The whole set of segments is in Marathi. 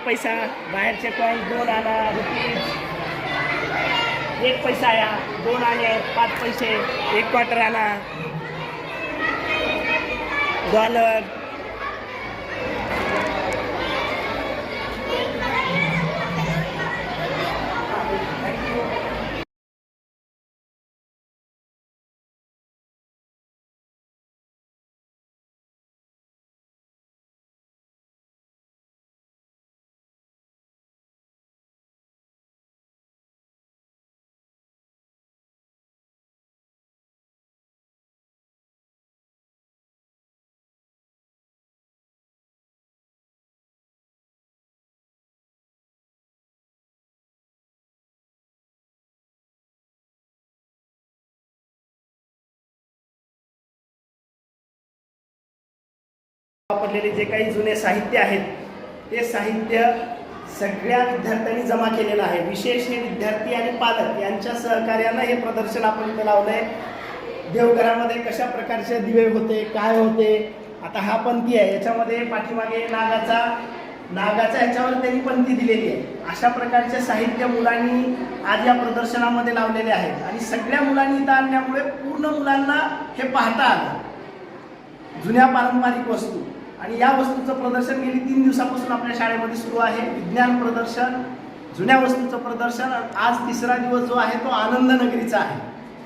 पैसा, बाहेरचे कॉईन 2 आणा, रुपीज 1 पैसा या, 2 आणे, 5 पैसे, 1 क्वार्टर आणा, डॉलर. वापरलेले जे काही जुने साहित्य आहेत ते साहित्य सगळ्या विद्यार्थ्यांनी जमा केलेलं आहे. विशेष हे विद्यार्थी आणि पालक यांच्या सहकार्यानं हे प्रदर्शन आपण इथं लावलंय. देवघरामध्ये कशा प्रकारचे दिवे होते, काय होते. आता हा पंथी आहे, याच्यामध्ये पाठीमागे नागाचा ह्याच्यावर त्यांनी पंथी दिलेली आहे. अशा प्रकारचे साहित्य मुलांनी आज या प्रदर्शनामध्ये लावलेले आहेत आणि सगळ्या मुलांनी इथं आणल्यामुळे पूर्ण मुलांना हे पाहता आलं जुन्या पारंपरिक वस्तू. आणि या वस्तूचं प्रदर्शन गेली 3 दिवसापासून आपल्या शाळेमध्ये सुरू आहे. विज्ञान प्रदर्शन, जुन्या वस्तूचं प्रदर्शन. आज 3रा दिवस जो आहे तो आनंद नगरीचा आहे.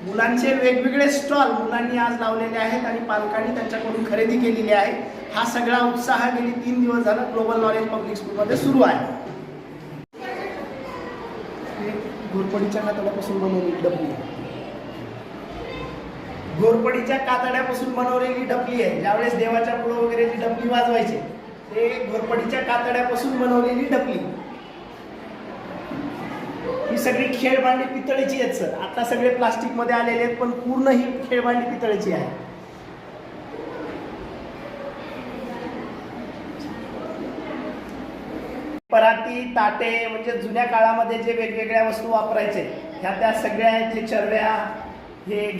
मुलांचे वेगवेगळे स्टॉल मुलांनी आज लावलेले आहेत आणि पालकांनी त्यांच्याकडून खरेदी केलेली आहे. हा सगळा उत्साह गेली 3 दिवस झाला ग्लोबल नॉलेज पब्लिक स्कूलमध्ये सुरू आहे. घोरपडीच्या कातड्यापासून बनवलेली डबली, घोरपडीच्या कातड्यापासून बनवलेली डबली आहे. ज्यावेळेस देवाच्या पुढं वगैरे जी डबली वाजवायचे ते घोरपडीच्या कातड्यापासून बनवलेली डबली. ही सगळी खेळभांडी पितळेची आहेत सर. आता सगळे प्लास्टिकमध्ये आलेले आहेत पण पूर्ण ही खेळभांडी पितळेची आहे. पराती, ताटे म्हणजे जुन्या काळामध्ये जे वेगवेगळ्या वस्तू वापरायचे त्या सगळ्या आहेत. हे चरव्या, हे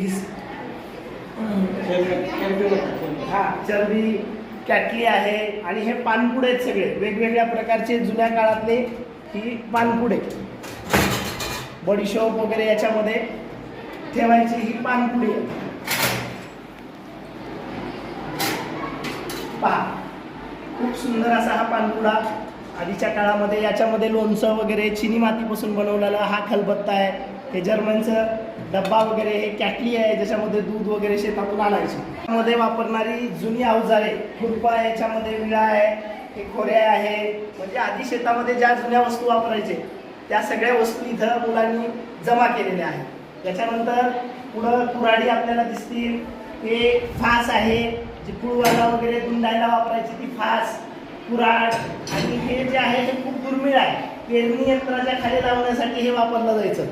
चरबी, कॅटली आहे आणि हे पानपुडे आहेत. सगळे वेगवेगळ्या प्रकारचे जुन्या काळातले ही पानपुडे, बडीशोप वगैरे याच्यामध्ये ठेवायची ही पानपुडी आहे. पहा, खूप सुंदर असा हा पानपुडा. आधीच्या काळामध्ये याच्यामध्ये लोणचं वगैरे चिनी मातीपासून बनवलेला हा खलबत्ता आहे. हे जर्मनचं डब्बा वगैरे, हे कॅटली आहे ज्याच्यामध्ये दूध वगैरे शेतातून आणायचे. त्यामध्ये वापरणारी जुनी अवजारे, खुरपा, याच्यामध्ये विळा आहे, हे खोऱ्या आहे. म्हणजे आधी शेतामध्ये ज्या जुन्या वस्तू वापरायचे त्या सगळ्या वस्तू इथं मुलांनी जमा केलेल्या आहेत. त्याच्यानंतर पुढं कुऱ्हाडी आपल्याला दिसतील. हे फास आहे, जी कुळवाला वगैरे गुंडायला वापरायची ती फास, कुऱ्हाड. आणि हे जे आहे हे खूप दुर्मिळ आहे. पेरणी यंत्राच्या खाली लावण्यासाठी हे वापरलं जायचं.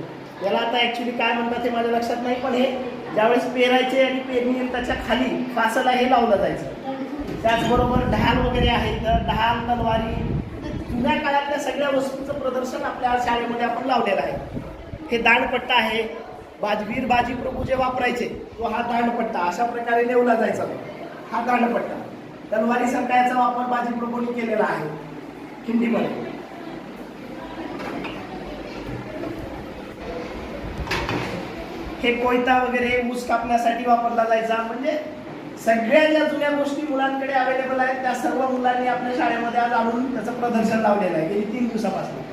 याला आता ॲक्च्युली काय म्हणतात हे माझ्या लक्षात नाही, पण हे ज्यावेळेस पेरायचे आणि पेरणी यंत्राच्या खाली फासाला हे लावलं जायचं. त्याचबरोबर ढाल वगैरे आहेत, ढाल, तलवारी, जुन्या काळातल्या सगळ्या वस्तूंचं प्रदर्शन आपल्या शाळेमध्ये आपण लावलेलं आहे. हे दांडपट्टा आहे, वीर बाजी प्रभू जे वापरायचे तो हा दांडपट्टा अशा प्रकारे नेवला जायचा. हा दांडपट्टा तलवारीसारखा याचा वापर बाजी प्रभूंनी केलेला आहे खिंडीमध्ये. हे कोयता वगैरे ऊस कापण्यासाठी वापरला जायचा. म्हणजे सगळ्या ज्या जुन्या गोष्टी मुलांकडे अवेलेबल आहेत त्या सर्व मुलांनी आपल्या शाळेमध्ये आज आणून त्याचं प्रदर्शन लावलेलं आहे गेली 3 दिवसापासून.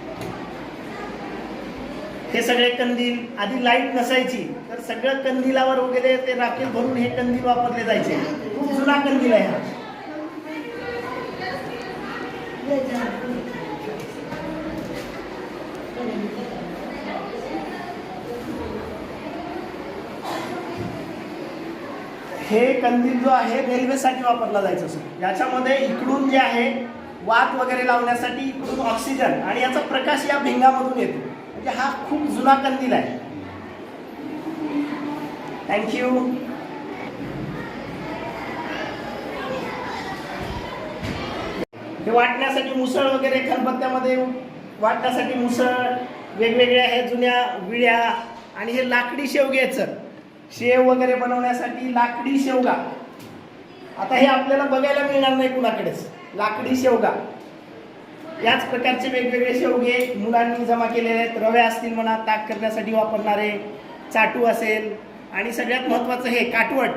हे सगळे कंदील, आधी लाईट नसायची तर सगळं कंदिलावर वगैरे ते राखेल भरून हे कंदील वापरले जायचे. खूप जुना कंदील आहे हा. हे कंदील जो आहे रेल्वेसाठी वापरला जायचं सर. याच्यामध्ये इकडून जे आहे वात वगैरे लावण्यासाठी इकडून ऑक्सिजन आणि याचा प्रकाश या भिंगामधून येतो. म्हणजे हा खूप जुना कंदील आहे. थँक्यू. हे वाटण्यासाठी मुसळ वगैरे, खलबत्त्यामध्ये वाटण्यासाठी मुसळ वेगवेगळ्या आहे, जुन्या विळ्या. आणि हे लाकडी शेवगे आहेत सर. शेव वगैरे बनवण्यासाठी लाकडी शेवगा. आता हे आपल्याला बघायला मिळणार नाही कुणाकडेच. लाकडी शेवगा याच प्रकारचे वेगवेगळे शेवगे मुलांनी जमा केलेले आहेत. रवे असतील म्हणा, ताक करण्यासाठी वापरणारे, चाटू असेल आणि सगळ्यात महत्त्वाचं हे काटवट,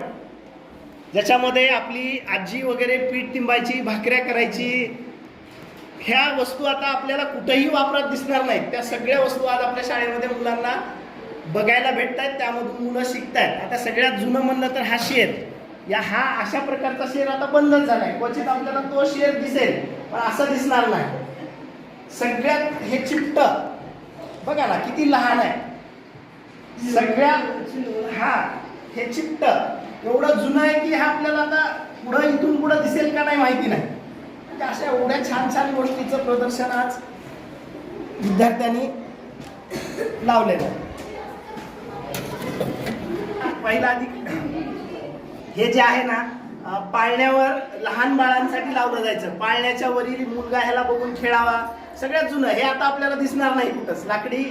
ज्याच्यामध्ये आपली आजी वगैरे पीठ तिंबायची, भाकऱ्या करायची. ह्या वस्तू आता आपल्याला कुठेही वापरात दिसणार नाहीत. त्या सगळ्या वस्तू आज आपल्या शाळेमध्ये मुलांना बघायला भेटत आहेत, त्यामधून मुलं शिकत आहेत. आता सगळ्यात जुनं म्हणलं तर हा शेर, हा अशा प्रकारचा शेर आता बंदच झालाय. क्वचित आपल्याला तो शेर दिसेल, पण असं दिसणार नाही. सगळ्यात हे चिपट बघा ना किती लहान आहे. सगळ्यात हे चिपट एवढं जुनं आहे की हा आपल्याला आता पुढं इथून पुढं दिसेल का नाही माहिती नाही. म्हणजे अशा एवढ्या छान छान गोष्टीचं प्रदर्शन आज विद्यार्थ्यांनी लावलेलं आहे. पहिला आधी हे जे आहे ना, पाळण्यावर लहान बाळांसाठी लावलं जायचं. पाळण्याच्या वरील मुलगा ह्याला बघून खेळावा. सगळ्यात जुनं हे आता आपल्याला दिसणार नाही कुठंच. लाकडी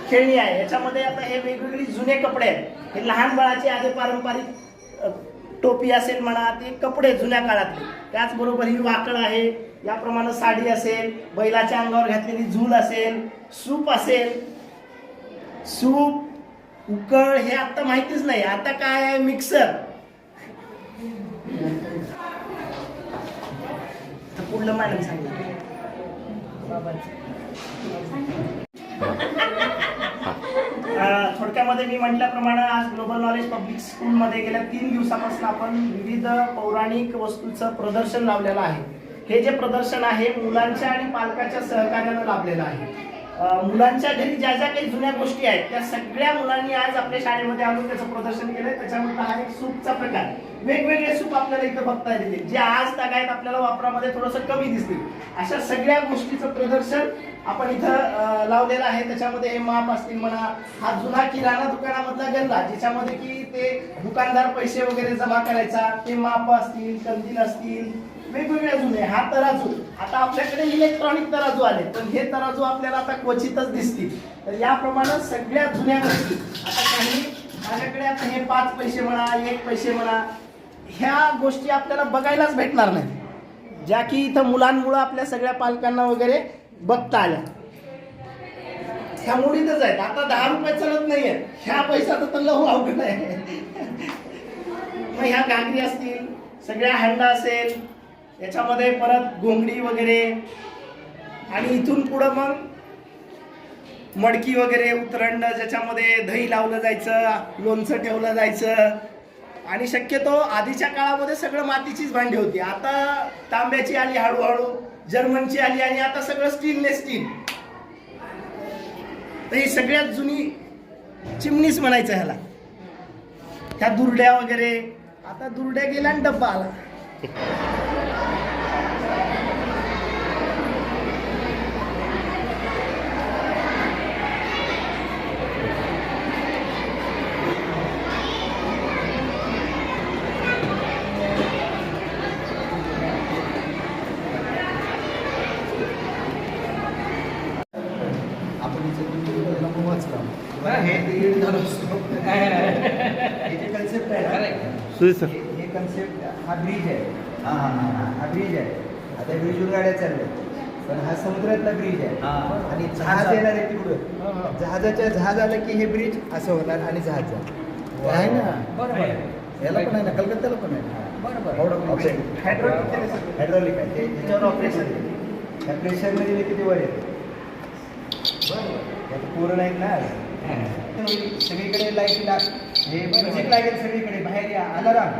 खेळणी आहे. याच्यामध्ये आता हे वेगवेगळे जुने कपडे आहेत. हे लहान बाळाचे आधी पारंपरिक टोपी असेल म्हणा, ते कपडे जुन्या काळातले. त्याचबरोबर ही वाकड आहे. याप्रमाणे साडी असेल, बैलाच्या अंगावर घातलेली झूल असेल, सूप असेल. सूप, उकळ हे आता माहितीच नाही. आता काय आहे, मिक्सर. पुढलं मॅडम सांगितलं. थोडक्यामध्ये मी म्हटल्याप्रमाणे आज ग्लोबल नॉलेज पब्लिक स्कूलमध्ये गेल्या 3 दिवसापासून आपण विविध पौराणिक वस्तूंचं प्रदर्शन लावलेलं आहे. हे जे प्रदर्शन आहे मुलांच्या आणि पालकाच्या सहकार्यानं लाभलेलं आहे. मुलांच्या घरी ज्या ज्या काही जुन्या गोष्टी आहेत त्या सगळ्या मुलांनी आज आपल्या शाळेमध्ये आणून त्याचं प्रदर्शन केलंय. त्याच्यामध्ये हा एक सूपचा प्रकार, वेगवेगळे सूप आपल्याला इथं बघता येतील, जे आज तागायत आपल्याला वापरामध्ये थोडंसं कमी दिसतील. अशा सगळ्या गोष्टीचं प्रदर्शन आपण इथं लावलेलं आहे. त्याच्यामध्ये हे माप असतील म्हणा, हा जुना किराणा दुकानामधला गल्ला, ज्याच्यामध्ये की ते दुकानदार पैसे वगैरे जमा करायचा, ते माप असतील, कंदील असतील, वेगवेगळे जुने. हा तराजू, आता आपल्याकडे इलेक्ट्रॉनिक तराजू आले, पण हे तराजू आपल्याला आता क्वचितच दिसतील. तर याप्रमाणे सगळ्या जुन्या गोष्टी आता काही माझ्याकडे आता हे 5 पैसे म्हणा, 1 पैसे म्हणा, ह्या गोष्टी आपल्याला बघायलाच भेटणार नाही, ज्या की इथं मुलांमुळे आपल्या सगळ्या पालकांना वगैरे बघता आल्या. ह्या मुळीतच आहेत. आता 10 रुपये चलत नाहीये, ह्या पैशाचं तर लहू अवघड आहे. मग ह्या घागरी असतील, सगळ्या हंडा असेल, याच्यामध्ये परत घोंगडी वगैरे, आणि इथून पुढं मग मडकी वगैरे, उतरंड, ज्याच्यामध्ये दही लावलं जायचं, लोणचं ठेवलं जायचं. आणि शक्यतो आधीच्या काळामध्ये सगळं मातीचीच भांडी होती. आता तांब्याची आली, हळूहळू जर्मनची आली, आणि आता सगळं स्टीलनेस स्टील. तर ही सगळ्यात जुनी चिमणीच म्हणायचं ह्याला. ह्या दुर्ड्या वगैरे, आता दुर्ड्या गेल्या आणि डब्बा आला. हे कन्सेप्ट हा ब्रिज आहे. हा ब्रिज आहे. आता ब्रिजवर गाड्या चालल्या, पण हा समुद्रातला ब्रिज आहे. आणि जहाज येणार आहे तिकडून. जहाज आलं की हे ब्रिज असं होणार आणि जहाज आहे ना. बरोबर, याला पण आहे ना, कलकत्त्याला पण आहे. बरोबर, हायड्रॉलिक आहे ते. ह्याच्यावर ऑपरेशन, त्या प्रेशरमध्ये किती वर येते. बरोबर, पूर्ण आहेत ना. सगळीकडे लाईट हे म्युझिक लागेल सगळीकडे. बाहेर या, अलाराम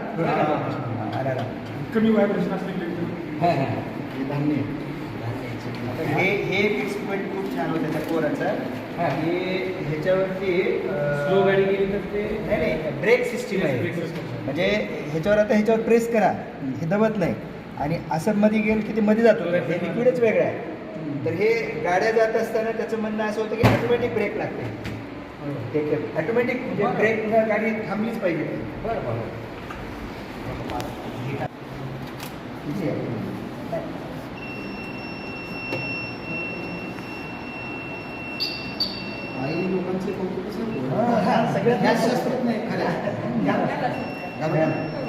कमी व्हायब्रेशन असले धान्य. हे एक्सपेरिमेंट खूप छान होतं त्या पोराचं. हे ह्याच्यावरती स्लो गाडी गेली तर ते नाही ब्रेक सिस्टीम आहे. म्हणजे ह्याच्यावर प्रेस करा, हे दबत नाही, आणि असं मध्ये गेलं की ते मध्ये जातो. हे लिक्विडच वेगळं आहे. तर हे गाड्या जात असताना त्याचं म्हणणं असं होतं की ऑटोमॅटिक ब्रेक लागते. ऑटोमॅटिक म्हणजे ब्रेक गाडी थांबलीच पाहिजे. बरं, काही लोकांचे कौतुक सगळ्यात शास्त्रज्ञ आहे खऱ्या.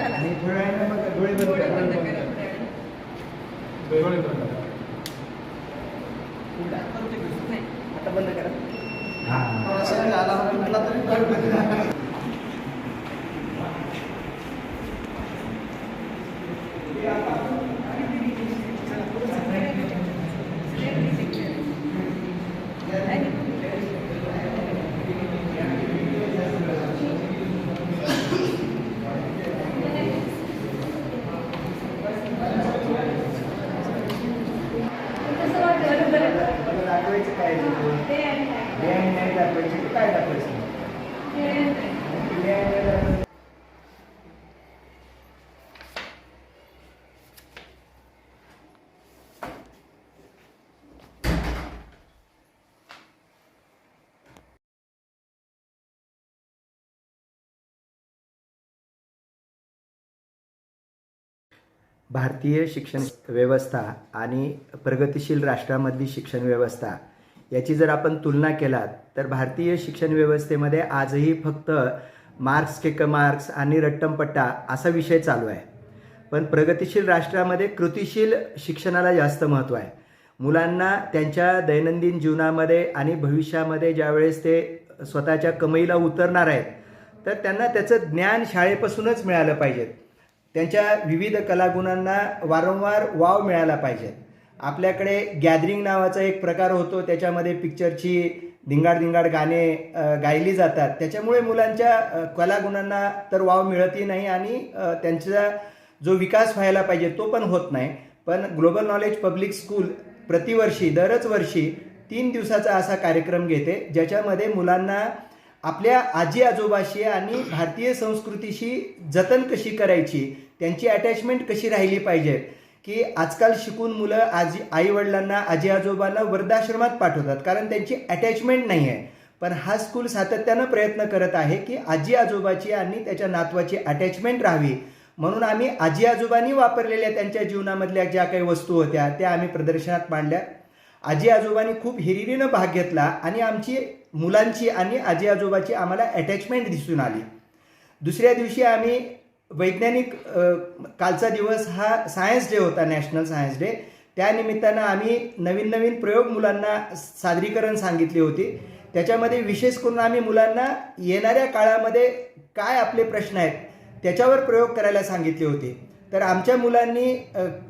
आणि थोड्या वेळाने मग डोळे बंद बंद करा. दाखवायचं काय नाही दाखवायचे काय दाखवायचं भारतीय शिक्षण व्यवस्था आणि प्रगतिशील राष्ट्रामधली शिक्षण व्यवस्था याची जर आपण तुलना केलात तर भारतीय शिक्षण व्यवस्थेमध्ये आजही फक्त मार्क्स के मार्क्स आणि रट्टमपट्टा असा विषय चालू आहे. पण प्रगतिशील राष्ट्रामध्ये कृतिशील शिक्षणाला जास्त महत्त्व आहे. मुलांना त्यांच्या दैनंदिन जीवनामध्ये आणि भविष्यामध्ये ज्यावेळेस ते स्वतःच्या कमाईला उतरणार आहेत तर त्यांना त्याचं ज्ञान शाळेपासूनच मिळालं पाहिजे. त्यांच्या विविध कलागुणांना वारंवार वाव मिळाला पाहिजे. आपल्याकडे गॅदरिंग नावाचा एक प्रकार होतो, त्याच्यामध्ये पिक्चरची धिंगाड गाणे गायली जातात. त्याच्यामुळे मुलांच्या कलागुणांना तर वाव मिळतही नाही आणि त्यांचा जो विकास व्हायला पाहिजे तो पण होत नाही. पण ग्लोबल नॉलेज पब्लिक स्कूल प्रतिवर्षी दरच वर्षी 3 दिवसाचा असा कार्यक्रम घेते ज्याच्यामध्ये मुलांना आपल्या आजी आजोबाशी आणि भारतीय संस्कृतीशी जतन कशी करायची, त्यांची अटॅचमेंट कशी राहिली पाहिजे. की आजकाल शिकून मुलं आईवडिलांना आजी आजोबांना वृद्धाश्रमात पाठवतात कारण त्यांची अटॅचमेंट नाही आहे. पण हा स्कूल सातत्यानं प्रयत्न करत आहे की आजी आजोबाची आणि त्याच्या नातवाची अटॅचमेंट राहावी. म्हणून आम्ही आजी आजोबांनी वापरलेल्या त्यांच्या जीवनामधल्या ज्या काही वस्तू होत्या त्या आम्ही प्रदर्शनात मांडल्या. आजी आजोबांनी खूप हिरिरीनं भाग घेतला आणि आमची मुलांची आणि आजी आजोबाची आम्हाला अटॅचमेंट दिसून आली. दुसऱ्या दिवशी आम्ही वैज्ञानिक कालचा दिवस हा सायन्स डे होता, नॅशनल सायन्स डे. त्यानिमित्तानं आम्ही नवीन प्रयोग मुलांना सादरीकरण सांगितली होती. त्याच्यामध्ये विशेष करून आम्ही मुलांना येणाऱ्या काळामध्ये काय आपले प्रश्न आहेत त्याच्यावर प्रयोग करायला सांगितले होते. तर आमच्या मुलांनी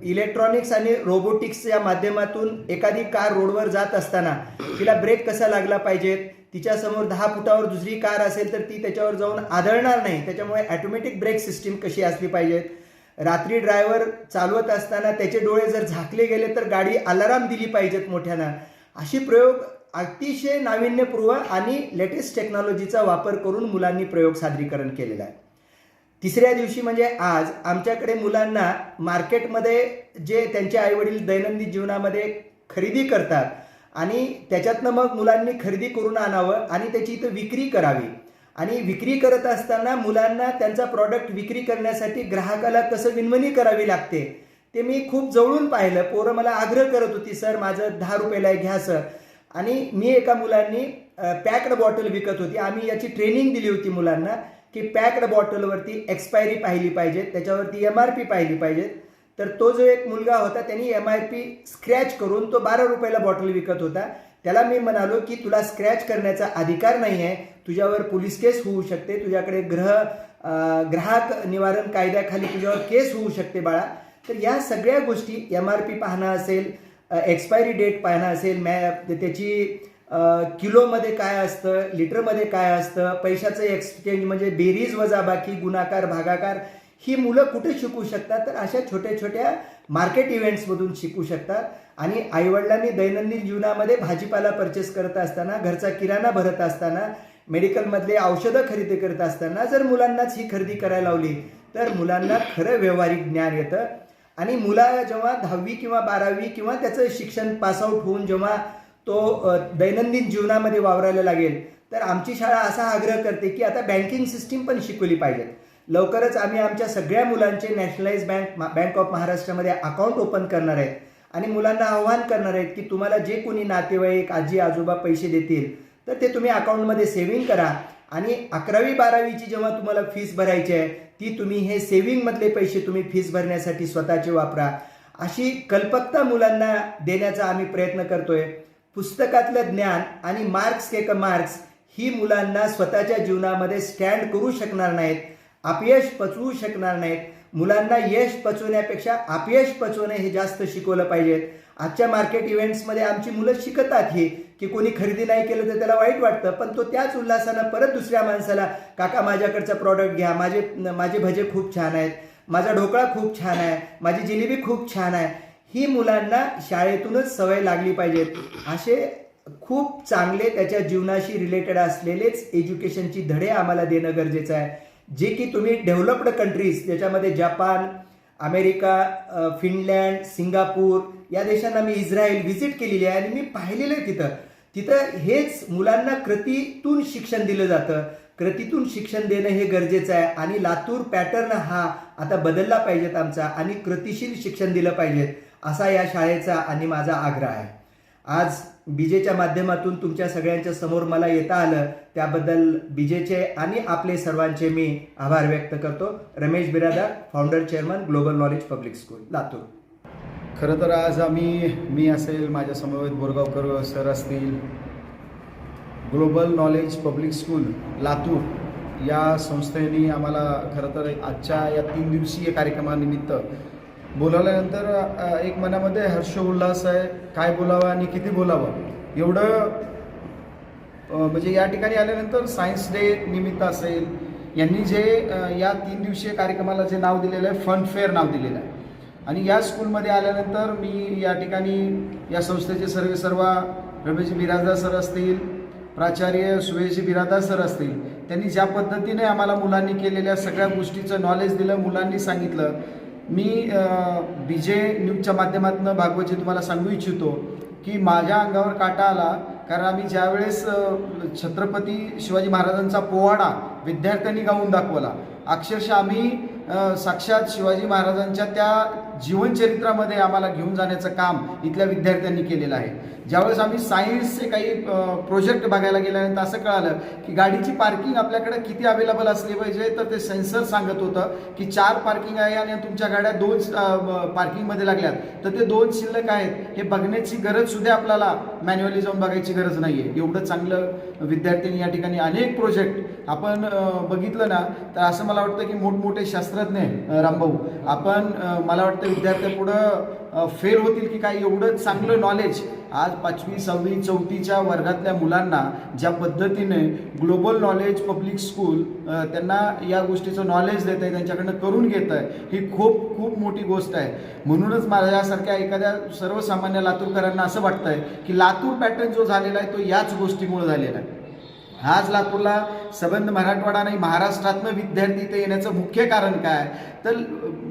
इलेक्ट्रॉनिक्स आणि रोबोटिक्सच्या माध्यमातून एखादी कार रोडवर जात असताना तिला ब्रेक कसा लागला पाहिजे, तिच्यासमोर 10 फुटावर दुसरी कार असेल तर ती त्याच्यावर जाऊन आदळणार नाही, त्याच्यामुळे ऑटोमॅटिक ब्रेक सिस्टीम कशी असली पाहिजे. रात्री ड्रायव्हर चालवत असताना त्याचे डोळे जर झाकले गेले तर गाडी अलाराम दिली पाहिजेत मोठ्यानं. अशी प्रयोग अतिशय नाविन्यपूर्व आणि लेटेस्ट टेक्नॉलॉजीचा वापर करून मुलांनी प्रयोग सादरीकरण केलेला आहे. तिसऱ्या दिवशी म्हणजे आज आमच्याकडे मुलांना मार्केटमध्ये जे त्यांचे आईवडील दैनंदिन जीवनामध्ये खरेदी करतात आणि त्याच्यातनं मग मुलांनी खरेदी करून आणावं आणि त्याची इथं विक्री करावी. आणि विक्री करत असताना मुलांना त्यांचा प्रॉडक्ट विक्री करण्यासाठी ग्राहकाला कसं विनवणी करावी लागते ते मी खूप जवळून पाहिलं. पोरं मला आग्रह करत होती, सर माझं 10 रुपयाला घ्या सर. आणि मी एका मुलांनी पॅक्ड बॉटल विकत होती. आम्ही याची ट्रेनिंग दिली होती मुलांना की पॅक्ड बॉटलवरती एक्सपायरी पाहिली पाहिजे, त्याच्यावरती MRP पाहिली पाहिजे. तर तो जो एक मुलगा होता त्यांनी MRP स्क्रॅच करून तो 12 रुपयाला बॉटल विकत होता. त्याला मी म्हणालो की तुला स्क्रॅच करण्याचा अधिकार नाही आहे, तुझ्यावर पोलीस केस होऊ शकते, तुझ्याकडे ग्राहक निवारण कायद्याखाली तुझ्यावर केस होऊ शकते बाळा. तर या सगळ्या गोष्टी MRP पाहणं असेल, एक्सपायरी डेट पाहणं असेल, त्याची किलोमध्ये काय असतं, लिटरमध्ये काय असतं, पैशाचं एक्सचेंज म्हणजे बेरीज वजाबाकी गुणाकार भागाकार ही मुलं कुठे शिकू शकतात. तर अशा छोट्या छोट्या मार्केट इव्हेंट्समधून शिकू शकतात. आणि आईवडिलांनी दैनंदिन जीवनामध्ये भाजीपाला परचेस करत असताना, घरचा किराणा भरत असताना, मेडिकलमधले औषधं खरेदी करत असताना जर मुलांनाच ही खरेदी करायला लावली तर मुलांना खरं व्यावहारिक ज्ञान येतं. आणि मुला जेव्हा 10वी किंवा 12वी किंवा त्याचं शिक्षण पासआउट होऊन जेव्हा तो दैनंदिन जीवनामध्ये वावरायला लागेल तर आमची शाळा असा आग्रह करते की आता बँकिंग सिस्टीम पण शिकवली पाहिजे. लवकरच आम्ही आमच्या सगळ्या मुलांचे नॅशनलाइज बँक ऑफ महाराष्ट्रामध्ये अकाउंट ओपन करणार आहेत आणि मुलांना आव्हान करणार आहेत की तुम्हाला जे कोणी नातेवाईक आजी आजोबा पैसे देतील तर ते तुम्ही अकाउंटमध्ये सेव्हिंग करा. आणि 11वी 12वीची जेव्हा तुम्हाला फीस भरायची आहे ती तुम्ही हे सेव्हिंगमधले पैसे तुम्ही फीस भरण्यासाठी स्वतःचे वापरा. अशी कल्पकता मुलांना देण्याचा आम्ही प्रयत्न करतोय. पुस्तकातलं ज्ञान आणि मार्क्स के मार्क्स ही मुलांना स्वतःच्या जीवनामध्ये स्टँड करू शकणार नाहीत, अपयश पचवू शकणार नाहीत. मुलांना यश पचवण्यापेक्षा अपयश पचवणे हे जास्त शिकवलं पाहिजे. आजच्या मार्केट इव्हेंट्समध्ये आमची मुलं शिकतात ही की कोणी खरेदी नाही केलं तर त्याला वाईट वाटतं, पण तो त्याच उल्हासानं परत दुसऱ्या माणसाला, काका माझ्याकडचा प्रॉडक्ट घ्या, माझे भजे खूप छान आहेत, माझा ढोकळा खूप छान आहे, माझी जिलेबी खूप छान आहे. ही मुलांना शाळेतूनच सवय लागली पाहिजेत. असे खूप चांगले त्याच्या जीवनाशी रिलेटेड असलेलेच एज्युकेशनची धडे आम्हाला देणं गरजेचं आहे, जे की तुम्ही डेव्हलप्ड कंट्रीज ज्याच्यामध्ये जपान, अमेरिका, फिनलँड, सिंगापूर या देशांना मी इस्रायल व्हिजिट केलेली आहे आणि मी पाहिलेलं आहे तिथं हेच मुलांना कृतीतून शिक्षण दिलं जातं. कृतीतून शिक्षण देणं हे गरजेचं आहे आणि लातूर पॅटर्न हा आता बदलला पाहिजेत आमचा आणि कृतीशील शिक्षण दिलं पाहिजेत असा या शाळेचा आणि माझा आग्रह आहे. आज बीजेच्या माध्यमातून तुमच्या सगळ्यांच्या समोर मला येता आलं त्याबद्दल बीजेचे आणि आपले सर्वांचे मी आभार व्यक्त करतो. Ramesh Biradar, founder chairman, global knowledge public school, Latur. खरं तर आज मी असेल, माझ्या समवेत बोरगावकर सर असतील, global knowledge public school Latur या संस्थेने आम्हाला खरं तर आजच्या या 3 दिवसीय कार्यक्रमानिमित्त बोलावल्यानंतर एक मनामध्ये हर्ष उल्हास आहे. काय बोलावं आणि किती बोलावं एवढं म्हणजे या ठिकाणी आल्यानंतर सायन्स डे निमित्त असेल, यांनी जे या 3 दिवसीय कार्यक्रमाला जे नाव दिलेलं आहे फन फेअर नाव दिलेलं आहे. आणि या स्कूलमध्ये आल्यानंतर मी या ठिकाणी या संस्थेचे सर्व रमेश बिराजदार सर असतील, प्राचार्य सुयश बिराजदार सर असतील, त्यांनी ज्या पद्धतीने आम्हाला मुलांनी केलेल्या सगळ्या गोष्टीचं नॉलेज दिलं, मुलांनी सांगितलं. मी बीजे न्यूजच्या माध्यमातून भागवतजी तुम्हाला सांगू इच्छितो की माझ्या अंगावर काटा आला, कारण आम्ही ज्यावेळेस छत्रपती शिवाजी महाराजांचा पोवाडा विद्यार्थ्यांनी गाऊन दाखवला, अक्षरशः आम्ही साक्षात शिवाजी महाराजांच्या त्या जीवनचरित्रामध्ये आम्हाला घेऊन जाण्याचं काम इथल्या विद्यार्थ्यांनी केलेलं आहे. ज्यावेळेस आम्ही सायन्सचे काही प्रोजेक्ट बघायला गेल्यानंतर असं कळालं की गाडीची पार्किंग आपल्याकडे किती अवेलेबल असली पाहिजे, तर ते सेन्सर सांगत होतं की 4 पार्किंग आहे आणि तुमच्या गाड्या 2 पार्किंगमध्ये लागल्यात, तर ते 2 शिल्लक आहेत हे बघण्याची गरज सुद्धा आपल्याला मॅन्युअली जाऊन बघायची गरज नाही आहे. एवढं चांगलं विद्यार्थ्यांनी या ठिकाणी अनेक प्रोजेक्ट आपण बघितलं ना, तर असं मला वाटतं की मोठमोठे शास्त्रज्ञ रामभाऊ आपण मला वाटतं विद्यार्थ्यापुढं फेल होतील की काय, एवढं चांगलं नॉलेज आज 5वी 6वी 4थीच्या वर्गातल्या मुलांना ज्या पद्धतीने ग्लोबल नॉलेज पब्लिक स्कूल त्यांना या गोष्टीचं नॉलेज देत आहे, त्यांच्याकडनं करून घेत आहे, ही खूप खूप मोठी गोष्ट आहे. म्हणूनच माझ्यासारख्या एखाद्या सर्वसामान्य लातूरकरांना असं वाटतंय की लातूर पॅटर्न जो झालेला आहे तो याच गोष्टीमुळे झालेला आहे. आज लातूरला संबंध मराठवाडा नाही महाराष्ट्रातनं विद्यार्थी इथे येण्याचं मुख्य कारण काय, तर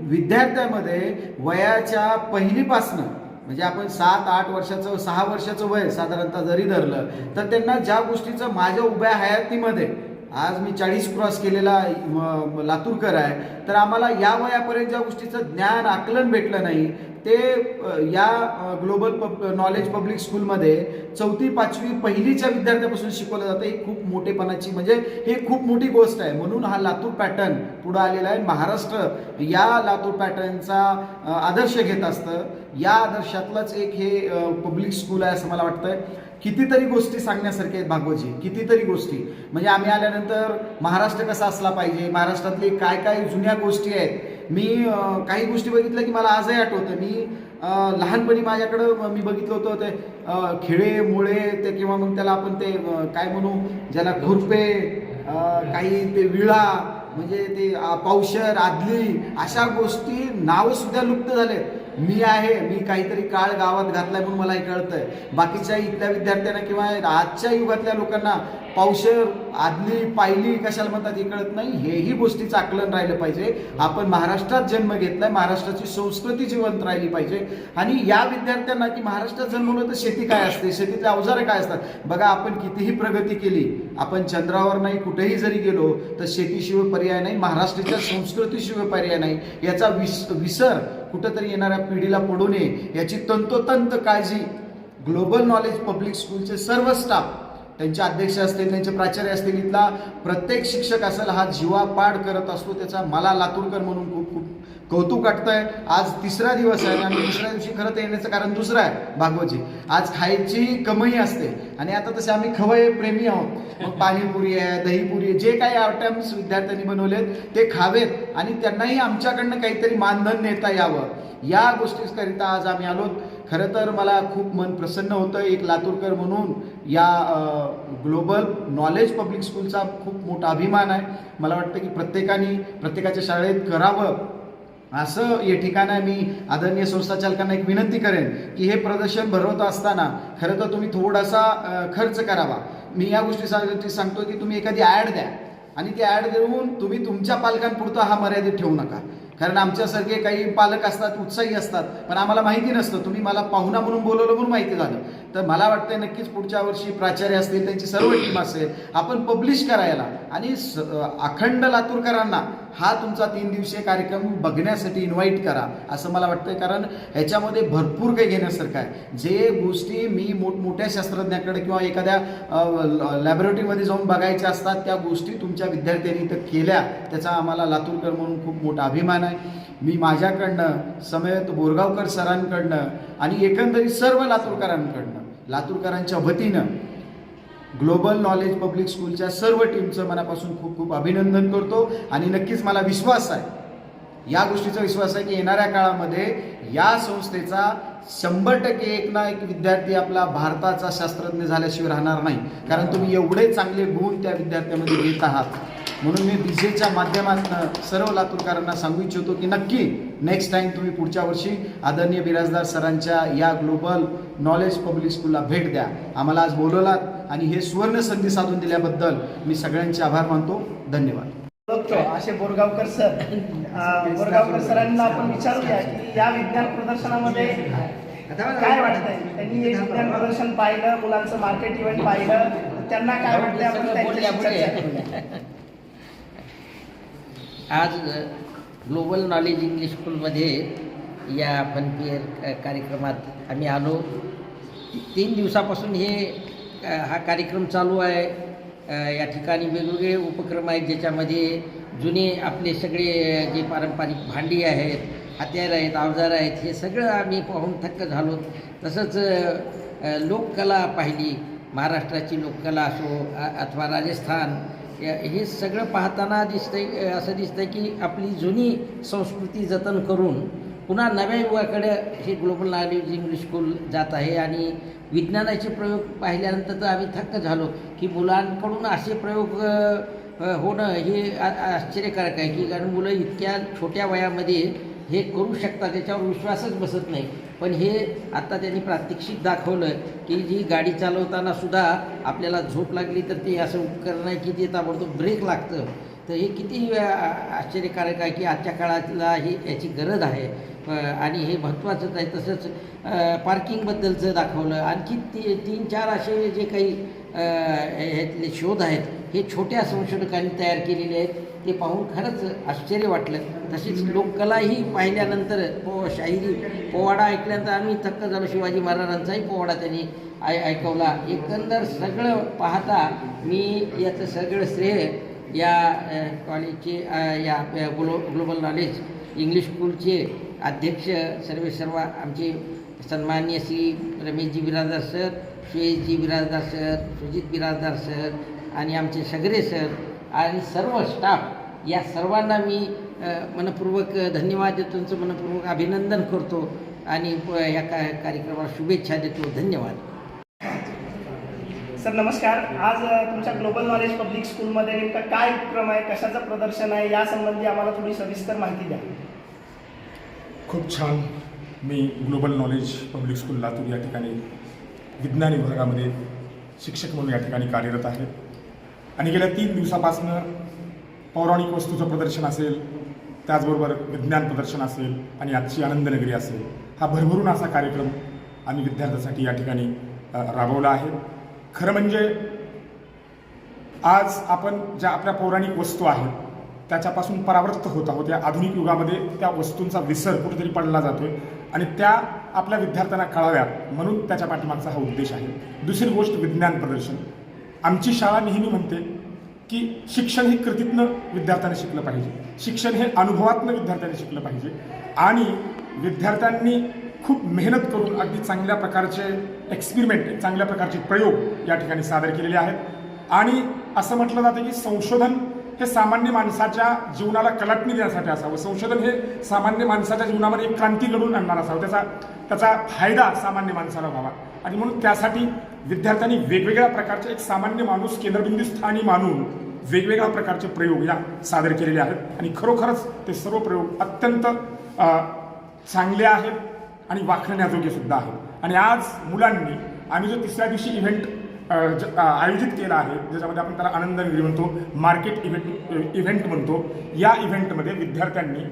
विद्यार्थ्यामध्ये वयाच्या पहिलीपासनं म्हणजे आपण 7-8 वर्षाचं 6 वर्षाचं वय साधारणतः जरी धरलं तर त्यांना ज्या गोष्टीचं माझ्या उभ्या हयातीमध्ये, आज मी 40 क्रॉस केलेला लातूरकर आहे, तर आम्हाला या वयापर्यंत ज्या गोष्टीचं ज्ञान आकलन भेटलं नाही ते या ग्लोबल नॉलेज पब्लिक स्कूलमध्ये 4थी 5वी पहिलीच्या विद्यार्थ्यापासून शिकवलं जातं. ही खूप मोठेपणाची म्हणजे हे खूप मोठी गोष्ट आहे. म्हणून हा लातूर पॅटर्न पुढं आलेला आहे. महाराष्ट्र या लातूर पॅटर्नचा आदर्श घेत असतं. या आदर्शातलंच एक हे पब्लिक स्कूल आहे असं मला वाटतंय. कितीतरी गोष्टी सांगण्यासारख्या आहेत भागवतजी, कितीतरी गोष्टी. म्हणजे आम्ही आल्यानंतर महाराष्ट्र कसा असला पाहिजे, महाराष्ट्रातले काय काय जुन्या गोष्टी आहेत, मी काही गोष्टी बघितल्या की मला आजही आठवतं. मी लहानपणी माझ्याकडं मी बघितलं होतं ते खेळे मुळे ते किंवा मग त्याला आपण ते काय म्हणू ज्याला खुरपे काही ते विळा म्हणजे ते पावशर आदली अशा गोष्टी नावसुद्धा लुप्त झाले. मी काहीतरी काळ गावात घातलाय म्हणून मला हे कळतंय. बाकीच्या इथल्या विद्यार्थ्यांना किंवा आजच्या युगातल्या लोकांना पावशर आदली पायली कशाला म्हणतात हे कळत नाही. हेही गोष्टीचं आकलन राहिलं पाहिजे. आपण महाराष्ट्रात जन्म घेतलाय, महाराष्ट्राची संस्कृती जिवंत राहिली पाहिजे. आणि या विद्यार्थ्यांना की महाराष्ट्रात जन्मलं तर शेती काय असते, शेतीतले अवजारे काय असतात. बघा आपण कितीही प्रगती केली, आपण चंद्रावर नाही कुठेही जरी गेलो तर शेतीशिवाय पर्याय नाही, महाराष्ट्राच्या संस्कृतीशिवाय पर्याय नाही. याचा विसर कुठंतरी येणाऱ्या पिढीला पडू नये याची तंतोतंत काळजी ग्लोबल नॉलेज पब्लिक स्कूलचे सर्व स्टाफ, त्यांचे अध्यक्ष असतील, त्यांचे प्राचार्य असतील, इथला प्रत्येक शिक्षक असेल हा जीवापाड करत असतो. त्याचा मला लातूरकर म्हणून खूप खूप कौतुक वाटतंय. आज तिसरा दिवस आहे आणि दुसऱ्या दिवशी खरं तर येण्याचं कारण दुसरं आहे भागवतजी. आज खायची कमाई असते आणि आता तसे आम्ही खवय प्रेमी आहोत. मग पाणीपुरी आहे, दहीपुरी आहे, जे काही आयटम्स विद्यार्थ्यांनी बनवलेत ते खावेत आणि त्यांनाही आमच्याकडनं काहीतरी मानधन नेता यावं, या गोष्टीकरिता आज आम्ही आलोत. खरं तर मला खूप मन प्रसन्न होतं एक लातूरकर म्हणून. या ग्लोबल नॉलेज पब्लिक स्कूलचा खूप मोठा अभिमान आहे. मला वाटतं की प्रत्येकाच्या शाळेत करावं असं या ठिकाणी मी आदरणीय संस्थाचालकांना एक विनंती करेन की हे प्रदर्शन भरवत असताना खरं तर तुम्ही थोडासा खर्च करावा. मी या गोष्टीसाठी सांगतो की तुम्ही एखादी ॲड द्या आणि ती ॲड देऊन तुम्ही तुमच्या पालकांपुरता हा मर्यादित ठेवू नका. कारण आमच्यासारखे काही पालक असतात, उत्साही असतात, पण आम्हाला माहिती नसतं. तुम्ही मला पाहुणा म्हणून बोलवलं म्हणून माहिती झालं. तर मला वाटतं नक्कीच पुढच्या वर्षी प्राचार्य असतील, त्यांची सर्व टीम असेल, आपण पब्लिश करायला आणि अखंड लातूरकरांना हा तुमचा 3 दिवसीय कार्यक्रम बघण्यासाठी इन्व्हाइट करा असं मला वाटतंय. कारण ह्याच्यामध्ये भरपूर काही घेण्यासारखं आहे. जे गोष्टी मी मोठमोठ्या शास्त्रज्ञाकडे किंवा एखाद्या लॅबोरेटरीमध्ये जाऊन बघायच्या असतात त्या गोष्टी तुमच्या विद्यार्थ्यांनी इथं केल्या, त्याचा आम्हाला लातूरकर म्हणून खूप मोठा अभिमान आहे. मी माझ्याकडनं, समयत बोरगावकर सरांकडनं आणि एकंदरीत सर्व लातूरकरांच्या वतीनं ग्लोबल नॉलेज पब्लिक स्कूलच्या सर्व टीमचं मनापासून खूप खूप अभिनंदन करतो. आणि नक्कीच मला विश्वास आहे, या गोष्टीचा विश्वास आहे की येणाऱ्या काळामध्ये या संस्थेचा 100% एक ना एक विद्यार्थी आपला भारताचा शास्त्रज्ञ झाल्याशिवाय राहणार नाही. कारण तुम्ही एवढे चांगले गुण त्या विद्यार्थ्यामध्ये घेत आहात. म्हणून मी डीजेच्या माध्यमातून सर्व लातूरकरांना सांगू इच्छितो की नक्की नेक्स्ट टाईम तुम्ही पुढच्या वर्षी आदरणीय बिराजदार सरांच्या या ग्लोबल नॉलेज पब्लिक स्कूलला भेट द्या. आम्हाला आज बोलवलात आणि हे सुवर्ण संधी साधून दिल्याबद्दल मी सगळ्यांचे आभार मानतो. धन्यवाद. बघतो असे बोरगावकर सर. बोरगावकर सरांना आपण विचारूया की या विज्ञान प्रदर्शनामध्ये काय वाटतंय. त्यांनी हे विज्ञान प्रदर्शन पाहिलं, मुलांचं मार्केट इव्हेंट पाहिलं, त्यांना काय वाटतंय आपण त्यांच्याशी चर्चा करूया. आज ग्लोबल नॉलेज इंग्लिश स्कूलमध्ये या फनफेअर कार्यक्रमात आम्ही आलो. 3 दिवसापासून हा कार्यक्रम चालू आहे. या ठिकाणी वेगवेगळे उपक्रम आहेत ज्याच्यामध्ये जुने आपले सगळे जे पारंपरिक भांडी आहेत, हत्यार आहेत, अवजार आहेत, हे सगळं आम्ही पाहून थक्क झालो. तसंच लोककला पाहिली, महाराष्ट्राची लोककला असो अथवा राजस्थान, हे सगळं पाहताना असं दिसतंय की आपली जुनी संस्कृती जतन करून पुन्हा नव्या युगाकडे हे ग्लोबल नॉलेज इंग्लिश स्कूल जात आहे. आणि विज्ञानाचे प्रयोग पाहिल्यानंतर तर आम्ही थक्क झालो की मुलांकडून असे प्रयोग होणं हे आश्चर्यकारक आहे. की कारण मुलं इतक्या छोट्या वयामध्ये हे करू शकतात, त्याच्यावर विश्वासच बसत नाही. पण हे आत्ता त्यांनी प्रात्यक्षिक दाखवलं की जी गाडी चालवताना सुद्धा आपल्याला झोप लागली तर ते असं उपकरण आहे की ते ताबडतोब ब्रेक लागतं. तर हे किती आश्चर्यकारक आहे की आजच्या काळातला याची गरज आहे आणि हे महत्त्वाचंच आहे. तसंच पार्किंगबद्दलचं दाखवलं. आणखी 3-4 असे जे काही ह्यातले शोध आहेत हे छोट्या संशोधकांनी तयार केलेले आहेत. ते पाहून खरंच आश्चर्य वाटलं. तशीच लोककलाही पाहिल्यानंतर शाहिरी पोवाडा ऐकल्यानंतर आम्ही थक्क झालो. शिवाजी महाराजांचाही पोवाडा त्यांनी ऐकवला. एकंदर सगळं पाहता मी याचं सगळं श्रेय या कॉलेजचे या ग्लोबल नॉलेज इंग्लिश स्कूलचे अध्यक्ष सर्व आमचे सन्माननीय Shri Rameshji Biradar sir, Suyashji Biradar sir, Sujit Biradar sir आणि आमचे सगळे सर आणि सर्व स्टाफ, या सर्वांना मी मनपूर्वक धन्यवाद देतो, तुमचं मनपूर्वक अभिनंदन करतो आणि या कार्यक्रमाला शुभेच्छा देतो. धन्यवाद. सर नमस्कार. आज तुमच्या ग्लोबल नॉलेज पब्लिक स्कूलमध्ये नेमकं काय उपक्रम आहे, कशाचं प्रदर्शन आहे, यासंबंधी आम्हाला थोडी सविस्तर माहिती द्या. खूप छान. मी global knowledge public school Latur या ठिकाणी विज्ञान विभागामध्ये शिक्षक म्हणून या ठिकाणी कार्यरत आहे आणि गेल्या 3 दिवसापासून पौराणिक वस्तूचं प्रदर्शन असेल, त्याचबरोबर विज्ञान प्रदर्शन असेल आणि आजची आनंदनगरी असेल, हा भरभरून असा कार्यक्रम आम्ही विद्यार्थ्यांसाठी या ठिकाणी राबवला आहे. खरं म्हणजे आज आपण ज्या आपल्या पौराणिक वस्तू आहेत त्याच्यापासून परावृत्त होत आहोत. या आधुनिक युगामध्ये त्या वस्तूंचा विसर कुठेतरी पडला जातोय आणि त्या आपल्या विद्यार्थ्यांना कळाव्यात म्हणून त्याच्या पाठीमागचा हा उद्देश आहे. दुसरी गोष्ट विज्ञान प्रदर्शन. आमची शाळा नेहमी म्हणते की शिक्षण हे कृतीतनं विद्यार्थ्यांनी शिकलं पाहिजे, शिक्षण हे अनुभवातनं विद्यार्थ्यांनी शिकलं पाहिजे आणि विद्यार्थ्यांनी खूप मेहनत करून अगदी चांगल्या प्रकारचे एक्सपेरिमेंट, चांगल्या प्रकारचे प्रयोग या ठिकाणी सादर केलेले आहेत आणि असं म्हटलं जातं की संशोधन हे सामान्य माणसाच्या जीवनाला कलाटणी देण्यासाठी असावं, संशोधन हे सामान्य माणसाच्या जीवनामध्ये एक क्रांती घडवून आणणार असावं, त्याचा फायदा सामान्य माणसाला व्हावा आणि म्हणून त्यासाठी विद्यार्थ्यांनी वेगवेगळ्या प्रकारचे एक सामान्य माणूस केंद्रबिंदू स्थानी मानून वेगवेगळ्या प्रकारचे प्रयोग या सादर केलेले आहेत आणि खरोखरच ते सर्व प्रयोग अत्यंत चांगले आहेत आणि वाखण्याजोगे सुद्धा आहेत. आणि आज मुलांनी आम्ही जो तिसऱ्या दिवशी इव्हेंट आयोजित केला आहे, ज्याच्यामध्ये आपण त्याला आनंद विधी म्हणतो, मार्केट इव्हेंट म्हणतो, या इव्हेंटमध्ये विद्यार्थ्यांनी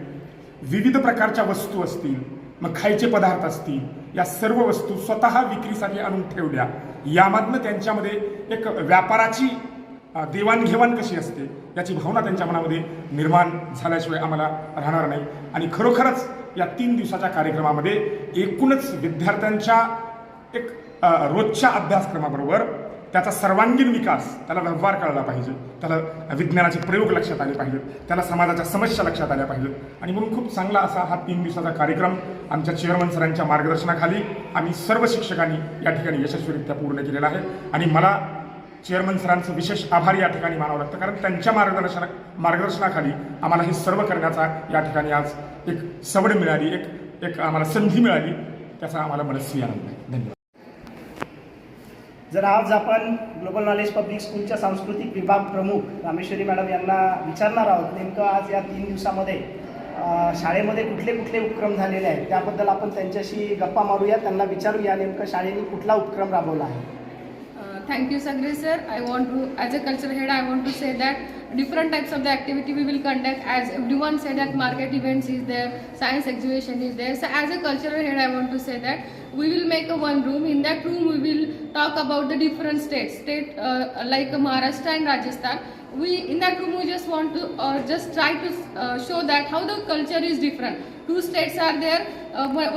विविध प्रकारच्या वस्तू असतील, मग खायचे पदार्थ असतील, या सर्व वस्तू स्वतः विक्रीसाठी आणून ठेवल्या. यामधनं त्यांच्यामध्ये एक व्यापाराची देवाणघेवाण कशी असते याची भावना त्यांच्या मनामध्ये निर्माण झाल्याशिवाय आम्हाला राहणार नाही. आणि खरोखरच या 3 दिवसाच्या कार्यक्रमामध्ये एकूणच विद्यार्थ्यांच्या एक रोजच्या अभ्यासक्रमाबरोबर त्याचा सर्वांगीण विकास, त्याला व्यवहार कळला पाहिजे, त्याला विज्ञानाचे प्रयोग लक्षात आले पाहिजेत, त्याला समाजाच्या समस्या लक्षात आल्या पाहिजेत आणि म्हणून खूप चांगला असा हा 3 दिवसाचा कार्यक्रम आमच्या चेअरमन सरांच्या मार्गदर्शनाखाली आम्ही सर्व शिक्षकांनी या ठिकाणी यशस्वीरित्या पूर्ण केलेला आहे. आणि मला चेअरमन सरांचं विशेष आभार या ठिकाणी मानावं लागतं, कारण त्यांच्या मार्गदर्शनाखाली आम्हाला हे सर्व करण्याचा या ठिकाणी आज एक सवड मिळाली, एक आम्हाला संधी मिळाली, त्याचा आम्हाला मनस्वी आनंद आहे. धन्यवाद. जर आज आपण ग्लोबल नॉलेज पब्लिक स्कूलच्या सांस्कृतिक विभाग प्रमुख रामेश्वरी मॅडम यांना विचारणार आहोत नेमकं आज या 3 दिवसामध्ये शाळेमध्ये कुठले कुठले उपक्रम झालेले आहेत त्याबद्दल आपण त्यांच्याशी गप्पा मारूया, त्यांना विचारूया नेमकं शाळेने कुठला उपक्रम राबवला आहे. Thank you, Sagre sir. I want to, as a cultural head, I want to say that different types of the activity we will conduct. As everyone said that market events is there, science exhibition is there. So as a cultural head, I want to say that we will make a one room. In that room, we will talk about the different states, like Maharashtra and Rajasthan. In that room, we just want to just try to show that how the culture is different. 2 states are there.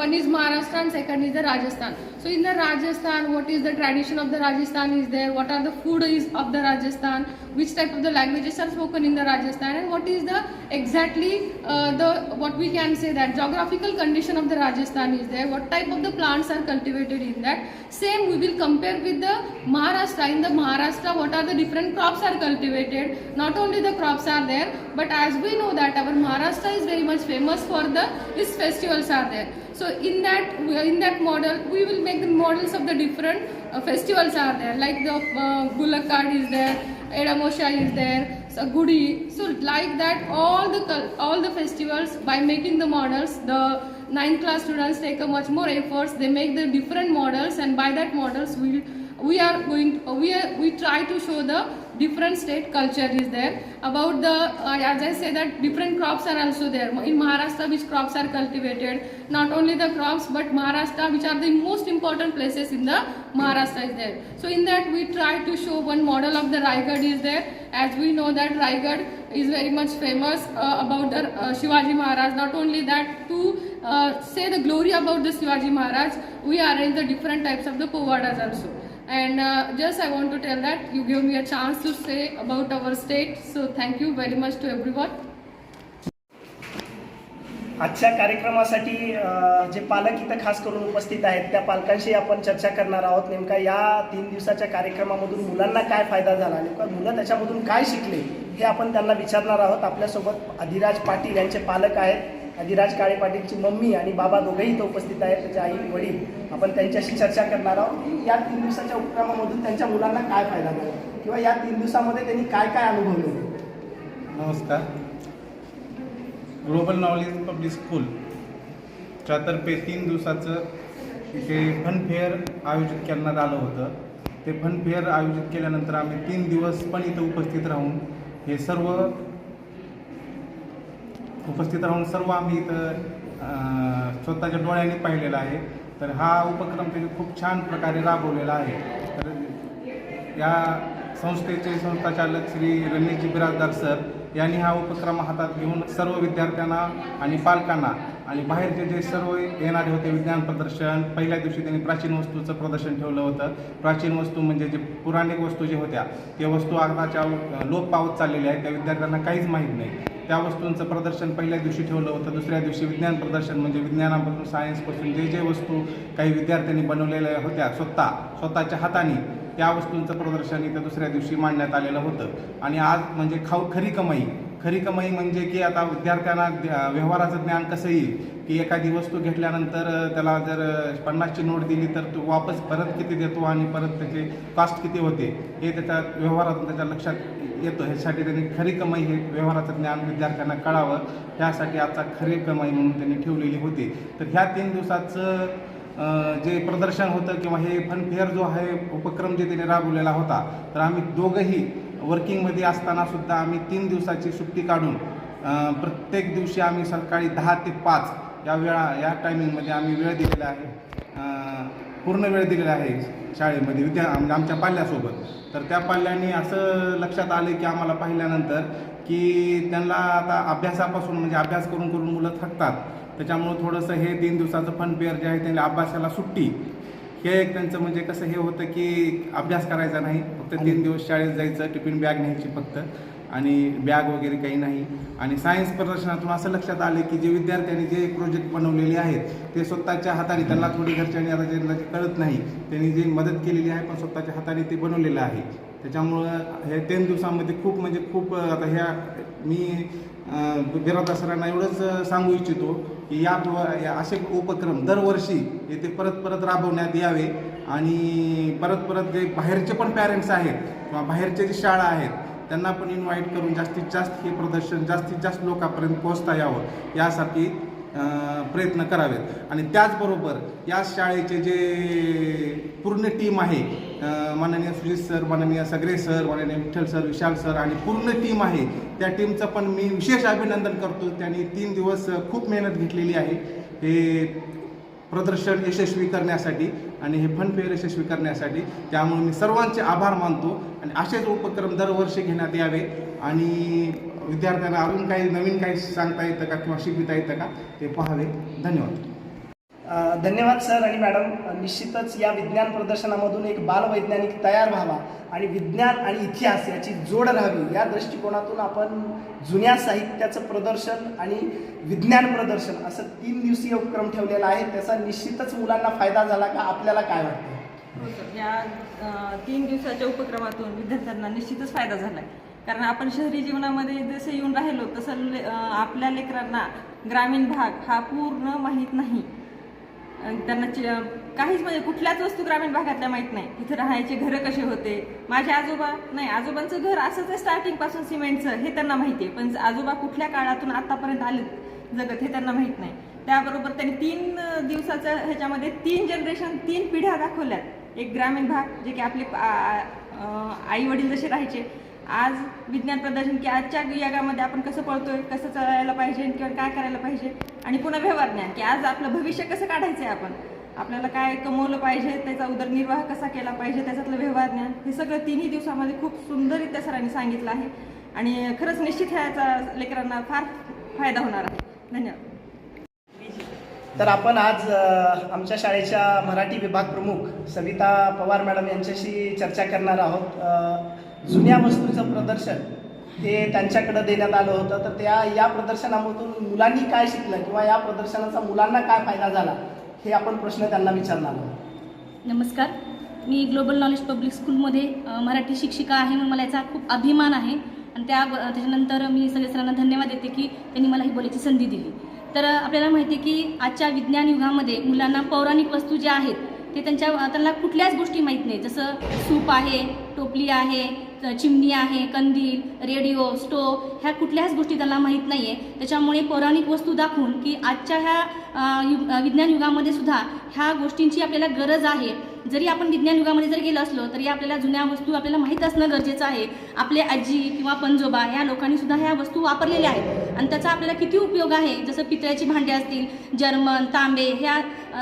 One is Maharashtra and second is the Rajasthan. So in the Rajasthan, what is the tradition of the Rajasthan is there? What are the food is of the Rajasthan? Which type of the languages are spoken in the Rajasthan? And what is the exactly what we can say that geographical condition of the Rajasthan is there? What type of the plants are cultivated in that? Same we will compare with the Maharashtra. In the Maharashtra, what are the different crops are cultivated? Not only the crops are there, but as we know that our Maharashtra is very much famous for its festivals are there. So in that model, we will make the models of the different festivals are there, like the Gulakad is there, Edamosha is there, so Gudi. So like that, all the festivals, by making the models, the 9th class students take a much more efforts. They make the different models, and by that models we try to show the different state culture is there. About the as I say that different crops are also there. In Maharashtra, which crops are cultivated? Not only the crops, but Maharashtra, which are the most important places in the Maharashtra is there. So in that we try to show one model of the Raigad is there. As we know that Raigad is very much famous about the Shivaji Maharaj. Not only that, to say the glory about the Shivaji Maharaj, we arrange the different types of the povadas also. And just I want to tell that you give me a chance to say about our state. So thank you very much to everyone. आजच्या कार्यक्रमासाठी जे पालक इथं खास करून उपस्थित आहेत त्या पालकांशी आपण चर्चा करणार आहोत. नेमका या 3 दिवसाच्या कार्यक्रमामधून मुलांना काय फायदा झाला, नेमका मुलं त्याच्यामधून काय शिकले हे आपण त्यांना विचारणार आहोत. आपल्यासोबत अधिराज पाटील यांचे पालक आहेत. अधिराज काळे पाटीलची मम्मी आणि बाबा दोघेही इथं उपस्थित आहेत, त्याचे आई वडील. आपण त्यांच्याशी चर्चा करणार आहोत की या 3 दिवसाच्या उपक्रमामधून त्यांच्या मुलांना काय फायदा झाला किंवा या 3 दिवसामध्ये त्यांनी काय काय अनुभवले. नमस्कार. ग्लोबल नॉलेज पब्लिक स्कूलच्या तर्फे 3 दिवसाचं इथे फन फेअर आयोजित करण्यात आलं होतं. ते फन फेअर आयोजित केल्यानंतर आम्ही 3 दिवस पण इथं उपस्थित राहून सर्व आम्ही इथं स्वतःच्या डोळ्यांनी पाहिलेलं आहे. तर हा उपक्रम त्यांनी खूप छान प्रकारे राबवलेला आहे. तर या संस्थेचे संस्थाचालक श्री रणजित बिराजदार सर यांनी हा उपक्रम हातात घेऊन सर्व विद्यार्थ्यांना आणि पालकांना आणि बाहेरचे जे सर्व येणारे होते विज्ञान प्रदर्शन, पहिल्या दिवशी त्यांनी प्राचीन वस्तूचं प्रदर्शन ठेवलं होतं. प्राचीन वस्तू म्हणजे जे पुराणिक वस्तू जे होत्या त्या वस्तू आताच्या लोप पावत चाललेल्या आहेत, त्या विद्यार्थ्यांना काहीच माहीत नाही. त्या वस्तूंचं प्रदर्शन पहिल्या दिवशी ठेवलं होतं. दुसऱ्या दिवशी विज्ञान प्रदर्शन म्हणजे विज्ञानापासून सायन्सपासून जे वस्तू काही विद्यार्थ्यांनी बनवलेल्या होत्या स्वतःच्या हाताने, त्या वस्तूंचं प्रदर्शन इथं दुसऱ्या दिवशी मांडण्यात आलेलं होतं. आणि आज म्हणजे खरी कमाई म्हणजे की आता विद्यार्थ्यांना व्यवहाराचं ज्ञान कसं येईल, की एखादी वस्तू घेतल्यानंतर त्याला जर 50ची नोट दिली तर तो वापस परत किती देतो आणि परत त्याचे कॉस्ट किती होते हे त्याच्या व्यवहारातून त्याच्या लक्षात येतं. ह्यासाठी त्यांनी खरी कमाई हे व्यवहाराचं ज्ञान विद्यार्थ्यांना कळावं, ह्यासाठी आजचा खरी कमाई म्हणून त्यांनी ठेवलेली होती. तर ह्या 3 दिवसाचं जे प्रदर्शन होतं किंवा हे फनफेअर जो आहे उपक्रम जे त्यांनी राबवलेला होता, तर आम्ही दोघंही वर्किंगमध्ये असताना सुद्धा आम्ही 3 दिवसाची सुट्टी काढून प्रत्येक दिवशी आम्ही सकाळी 10 ते 5 या टायमिंगमध्ये आम्ही वेळ दिलेला आहे, पूर्ण वेळ दिलेला आहे शाळेमध्ये आमच्या पाल्यासोबत. तर त्या पाल्याने असं लक्षात आलं की आम्हाला पाहिल्यानंतर की त्यांना आता अभ्यासापासून म्हणजे अभ्यास करून मुलं थकतात, त्याच्यामुळं थोडंसं हे 3 दिवसाचं फनफेअर जे आहे त्यांना अभ्यासाला सुट्टी, हे एक त्यांचं म्हणजे कसं हे होतं की अभ्यास करायचा नाही, फक्त 3 दिवस शाळेत जायचं, टिफिन बॅग न्यायची फक्त आणि बॅग वगैरे काही नाही. आणि सायन्स प्रदर्शनातून असं लक्षात आलं की जे विद्यार्थ्यांनी जे प्रोजेक्ट बनवलेले आहेत ते स्वतःच्या हाताने, त्यांना थोडी घरच्यांनी आता ज्यांना कळत नाही त्यांनी जी मदत केलेली आहे पण स्वतःच्या हाताने ते बनवलेलं आहे. त्याच्यामुळं हे 3 दिवसामध्ये खूप आता ह्या मी बिराददार सरांना एवढंच सांगू इच्छितो की या असे उपक्रम दरवर्षी येथे परत राबवण्यात यावे आणि परत जे बाहेरचे पण पॅरेंट्स आहेत किंवा बाहेरचे जे शाळा आहेत त्यांना पण इन्व्हाइट करून जास्तीत जास्त हे प्रदर्शन जास्तीत जास्त लोकांपर्यंत पोहोचता यावं यासाठी प्रयत्न करावेत. आणि त्याचबरोबर या शाळेचे जे पूर्ण टीम आहे, माननीय सुजित सर, माननीय सगरे सर, माननीय विठ्ठल सर, विशाल सर आणि पूर्ण टीम आहे, त्या टीमचं पण मी विशेष अभिनंदन करतो. त्यांनी 3 दिवस खूप मेहनत घेतलेली आहे हे प्रदर्शन यशस्वी करण्यासाठी आणि हे फनफेअर यशस्वी करण्यासाठी. त्यामुळे मी सर्वांचे आभार मानतो आणि असेच उपक्रम दरवर्षी घेण्यात यावे आणि विद्यार्थ्यांना अजून काही नवीन काही सांगता येतं का किंवा शिकविता येतं का ते पाहावे. धन्यवाद. धन्यवाद सर आणि मॅडम. निश्चितच या विज्ञान प्रदर्शनामधून एक बालवैज्ञानिक तयार व्हावा आणि विज्ञान आणि इतिहास याची जोड राहावी या दृष्टिकोनातून आपण जुन्या साहित्याचं प्रदर्शन आणि विज्ञान प्रदर्शन असं 3 दिवसीय उपक्रम ठेवलेला आहे. त्याचा निश्चितच मुलांना फायदा झाला का, आपल्याला काय वाटतं? या 3 दिवसाच्या उपक्रमातून विद्यार्थ्यांना निश्चितच फायदा झाला आहे. कारण आपण शहरी जीवनामध्ये जसे येऊन राहिलो तसं आपल्या लेकरांना ग्रामीण भाग हा पूर्ण माहीत नाही. त्यांना काहीच म्हणजे कुठल्याच वस्तू ग्रामीण भागातल्या माहीत नाही. तिथे राहायचे घरं कसे होते, माझे आजोबांचं घर असंच आहे स्टार्टिंगपासून सिमेंटचं, हे त्यांना माहिती आहे. पण आजोबा कुठल्या काळातून आतापर्यंत आले जगत हे त्यांना माहीत नाही. त्याबरोबर त्यांनी 3 दिवसाच्या ह्याच्यामध्ये 3 जनरेशन 3 पिढ्या दाखवल्यात. एक ग्रामीण भाग जे की आपले आई वडील जसे राहायचे, आज विज्ञान प्रदर्शन की आजच्या जगामध्ये आपण कसं पळतोय, कसं चालायला पाहिजे किंवा काय करायला पाहिजे, आणि पुन्हा व्यवहार ज्ञान की आज आपलं भविष्य कसं काढायचं आहे, आपल्याला काय कमवलं पाहिजे, त्याचा उदरनिर्वाह कसा केला पाहिजे, त्याच्यातलं व्यवहार ज्ञान हे सगळं 3ही दिवसामध्ये खूप सुंदररित्या सरांनी सांगितलं आहे आणि खरंच निश्चित ह्याचा लेकरांना फार फायदा होणार आहे. धन्यवाद. तर आपण आज आमच्या शाळेच्या मराठी विभाग प्रमुख सविता पवार मॅडम यांच्याशी चर्चा करणार आहोत. जुन्या वस्तूंचं प्रदर्शन हे त्यांच्याकडं देण्यात आलं होतं, तर या प्रदर्शनामधून मुलांनी काय शिकलं किंवा या प्रदर्शनाचा मुलांना काय फायदा झाला हे आपण प्रश्न त्यांना विचारणार आहोत. नमस्कार, मी ग्लोबल नॉलेज पब्लिक स्कूलमध्ये मराठी शिक्षिका आहे म्हणून मला याचा खूप अभिमान आहे आणि त्याच्यानंतर मी सगळे सरांना धन्यवाद देते की त्यांनी मला ही बोलायची संधी दिली. तर आपल्याला माहिती आहे की आजच्या विज्ञान युगामध्ये मुलांना पौराणिक वस्तू ज्या आहेत ते त्यांना कुठल्याच गोष्टी माहीत नाही. जसं सूप आहे, टोपली आहे, चिमणी आहे, कंदील, रेडिओ, स्टोव, ह्या कुठल्याच गोष्टी त्यांना माहीत नाही आहे. त्याच्यामुळे पौराणिक वस्तू दाखवून की आजच्या ह्या विज्ञान युगामध्ये सुद्धा ह्या गोष्टींची आपल्याला गरज आहे जरी आपण विज्ञान युगामध्ये जर गेलो असलो तरी आपल्याला जुन्या वस्तू आपल्याला माहीत असणं गरजेचं आहे. आपले आजी किंवा पणजोबा ह्या लोकांनी सुद्धा ह्या वस्तू वापरलेल्या आहेत आणि त्याचा आपल्याला किती उपयोग आहे. जसं पितळ्याची भांडी असतील, जर्मन, तांबे, ह्या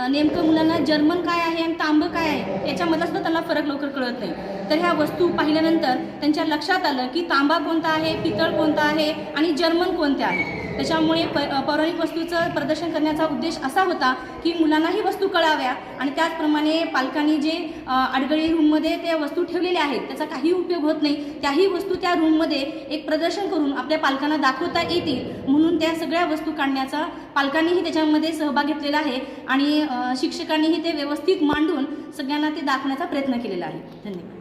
नेमकं मुलांना जर्मन काय आहे आणि तांबं काय आहे याच्यामधला सुद्धा त्यांना फरक लवकर कळत नाही. तर ह्या वस्तू पाहिल्यानंतर त्यांच्या लक्षात आलं की तांबा कोणता आहे, पितळ कोणता आहे आणि जर्मन कोणते आहे. त्याच्यामुळे पौराणिक वस्तूचं प्रदर्शन करण्याचा उद्देश असा होता की मुलांना ही वस्तू कळाव्या आणि त्याचप्रमाणे पालकांनी जे अडगळी रूममध्ये त्या वस्तू ठेवलेल्या आहेत त्याचा काही उपयोग होत नाही, त्याही वस्तू त्या रूममध्ये एक प्रदर्शन करून आपल्या पालकांना दाखवता येतील म्हणून त्या सगळ्या वस्तू काढण्याचा पालकांनीही त्याच्यामध्ये सहभाग घेतलेला आहे आणि शिक्षकांनीही ते व्यवस्थित मांडून सगळ्यांना ते दाखवण्याचा प्रयत्न केलेला आहे. धन्यवाद.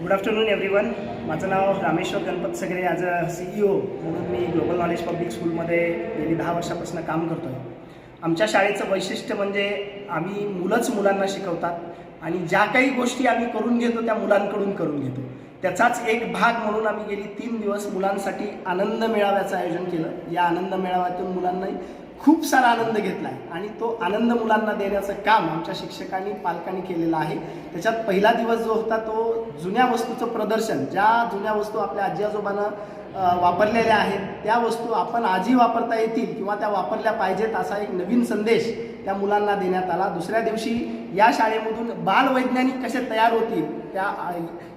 Good afternoon everyone. माझं नाव रामेश्वर गणपत सगळे. ॲज अ CEO म्हणून मी ग्लोबल नॉलेज पब्लिक स्कूलमध्ये गेली 10 वर्षापासून काम करतो आहे. आमच्या शाळेचं वैशिष्ट्य म्हणजे आम्ही मुलंच मुलांना शिकवतात आणि ज्या काही गोष्टी आम्ही करून घेतो त्या मुलांकडून करून घेतो. त्याचाच एक भाग म्हणून आम्ही गेली 3 दिवस मुलांसाठी आनंद मेळाव्याचं आयोजन केलं. या आनंद मेळाव्यातून मुलांनाही खूप सारा आनंद घेतला आहे आणि तो आनंद मुलांना देण्याचं काम आमच्या शिक्षकांनी पालकांनी केलेलं आहे. त्याच्यात पहिला दिवस जो होता तो जुन्या वस्तूचं प्रदर्शन, ज्या जुन्या वस्तू आपल्या आजी आजोबांना वापरलेल्या आहेत त्या वस्तू आपण आजही वापरता येतील किंवा त्या वापरल्या पाहिजेत असा एक नवीन संदेश त्या मुलांना देण्यात आला. दुसऱ्या दिवशी या शाळेमधून बालवैज्ञानिक कसे तयार होतील, त्या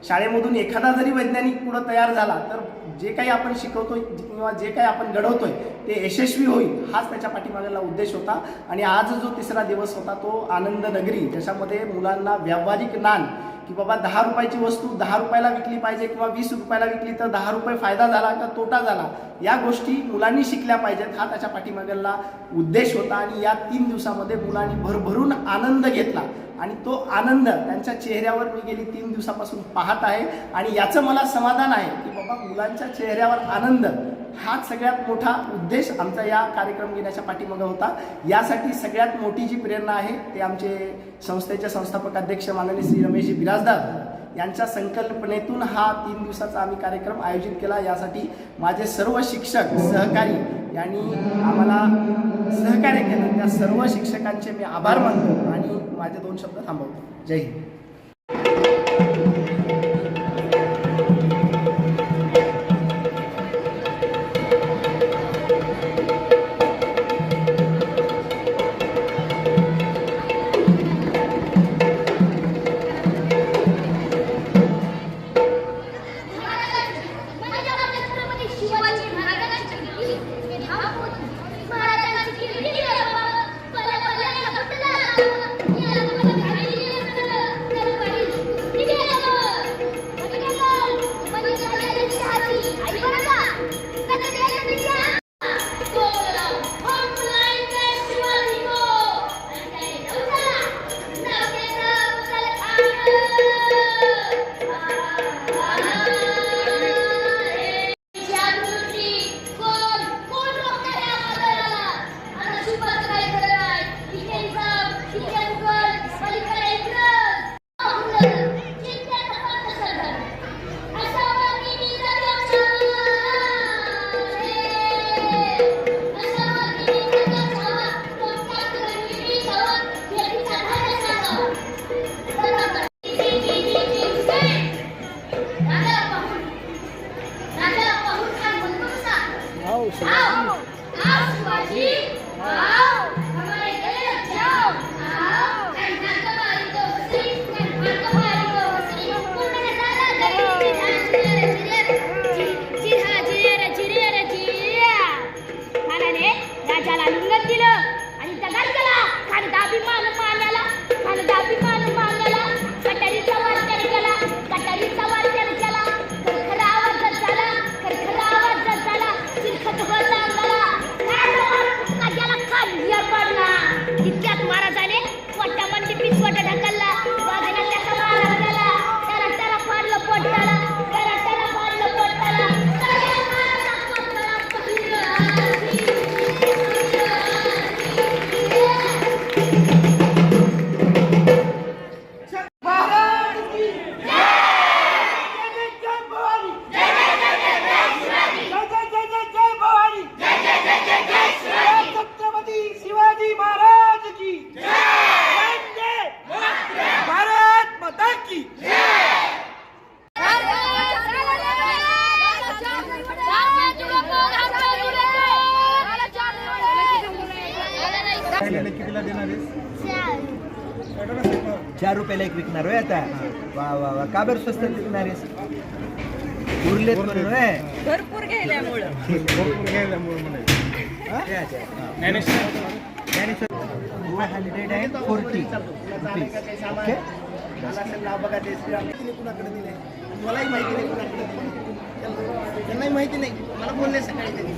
शाळेमधून एखादा जरी वैज्ञानिक पुढं तयार झाला तर जे काही आपण शिकवतोय किंवा जे काही आपण घडवतोय ते यशस्वी होईल हाच त्याच्या पाठीमागेला उद्देश होता. आणि आज जो तिसरा दिवस होता तो आनंद नगरी, ज्याच्यामध्ये मुलांना व्यावहारिक ज्ञान की बाबा 10 रुपयाची वस्तू 10 रुपयाला विकली पाहिजे किंवा 20 रुपयाला विकली तर 10 रुपये फायदा झाला का तोटा झाला, या गोष्टी मुलांनी शिकल्या पाहिजेत हा त्याच्या पाठीमागेला उद्देश होता. आणि या 3 दिवसामध्ये मुलांनी भरभरून आनंद घेतला आणि तो आनंद त्यांच्या चेहऱ्यावर मी गेली 3 दिवसापासून पाहत आहे. आणि याचं मला समाधान आहे की बाबा मुलांच्या चेहऱ्यावर आनंद हाच सगळ्यात मोठा उद्देश आमचा या कार्यक्रम घेण्याच्या पाठीमागे होता. यासाठी सगळ्यात मोठी जी प्रेरणा आहे ते आमचे संस्थेचे संस्थापक अध्यक्ष माननीय श्री रमेशजी बिराजदार यांच्या संकल्पनेतून हा 3 दिवसाचा आम्ही कार्यक्रम आयोजित केला. यासाठी माझे सर्व शिक्षक सहकारी यांनी आम्हाला सहकार्य केलं, त्या सर्व शिक्षकांचे मी आभार मानतो आणि माझे 2 शब्द थांबवतो. जय हिंद. कितीला देणार आहेस? 4 रुपयाला एक विकणार होय आता. वा वा वा, का बरं स्वस्त विकणार आहेस? उरलेत म्हणून होय. भरपूर घ्यायल्यामुळं. भरपूर घ्यायल्यामुळे म्हणायचं. ज्ञानेश्वर 240 rupees. ओके. मला असेल नाव बघा ते श्रीराम कुणाकडे दिले मलाही माहिती नाही कुणाकडे दिले त्यांनाही माहिती नाही मला बोलले सकाळी त्यांनी